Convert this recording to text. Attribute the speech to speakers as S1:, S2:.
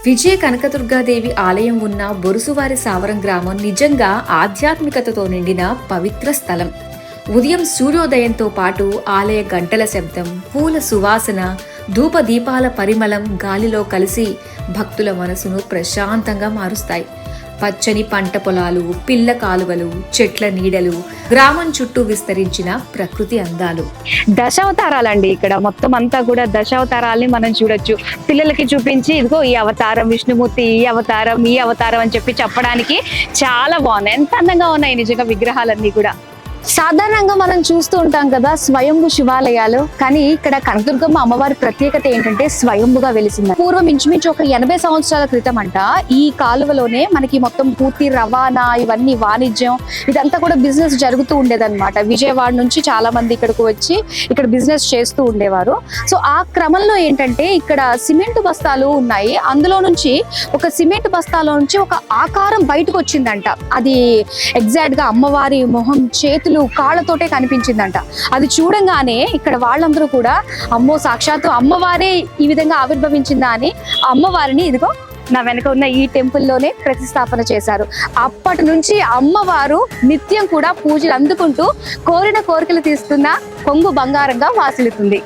S1: విజయ కనకదుర్గాదేవి ఆలయం ఉన్న బొరుసువారి సావరం గ్రామం నిజంగా ఆధ్యాత్మికతతో నిండిన పవిత్ర స్థలం. ఉదయం సూర్యోదయంతో పాటు ఆలయ గంటల శబ్దం, పూల సువాసన, ధూప దీపాల పరిమళం గాలిలో కలిసి భక్తుల మనసును ప్రశాంతంగా మారుస్తాయి. పచ్చని పంట పొలాలు, పిల్ల కాలువలు, చెట్ల నీడలు, గ్రామం చుట్టూ విస్తరించిన ప్రకృతి అందాలు.
S2: దశావతారాలండి. ఇక్కడ మొత్తం అంతా కూడా దశావతారాల్ని మనం చూడొచ్చు. పిల్లలకి చూపించి ఇదిగో ఈ అవతారం విష్ణుమూర్తి, ఈ అవతారం అని చెప్పడానికి చాలా బాగున్నాయి. ఎంత అందంగా ఉన్నాయి నిజంగా విగ్రహాలన్నీ కూడా. సాధారణంగా మనం చూస్తూ ఉంటాం కదా స్వయంభు శివాలయాలు, కానీ ఇక్కడ కనకదుర్గమ్మ అమ్మవారి ప్రత్యేకత ఏంటంటే స్వయంభుగా వెలిసింది. పూర్వం ఇంచుమించు ఒక 80 సంవత్సరాల క్రితం అంట ఈ కాలువలోనే మనకి మొత్తం పూర్తి రవాణా, ఇవన్నీ వాణిజ్యం, ఇదంతా కూడా బిజినెస్ జరుగుతూ ఉండేదన్నమాట. విజయవాడ నుంచి చాలా మంది ఇక్కడికి వచ్చి ఇక్కడ బిజినెస్ చేస్తూ ఉండేవారు. సో ఆ క్రమంలో ఏంటంటే ఇక్కడ సిమెంట్ బస్తాలు ఉన్నాయి. అందులో నుంచి ఒక సిమెంట్ బస్తాలో నుంచి ఒక ఆకారం బయటకు వచ్చిందంట. అది ఎగ్జాక్ట్ గా అమ్మవారి మొహం, చేతులు, కాళ్ళతోటే కనిపించిందంట. అది చూడంగానే ఇక్కడ వాళ్ళందరూ కూడా అమ్మో సాక్షాత్తు అమ్మవారే ఈ విధంగా ఆవిర్భవించిందా అని అమ్మవారిని ఇదిగో నా వెనక ఉన్న ఈ టెంపుల్లోనే ప్రతిష్టాపన చేశారు. అప్పటి నుంచి అమ్మవారు నిత్యం కూడా పూజలు అందుకుంటూ కోరిన కోరికలు తీస్తున్న కొంగు బంగారంగా వాసిల్లుతుంది.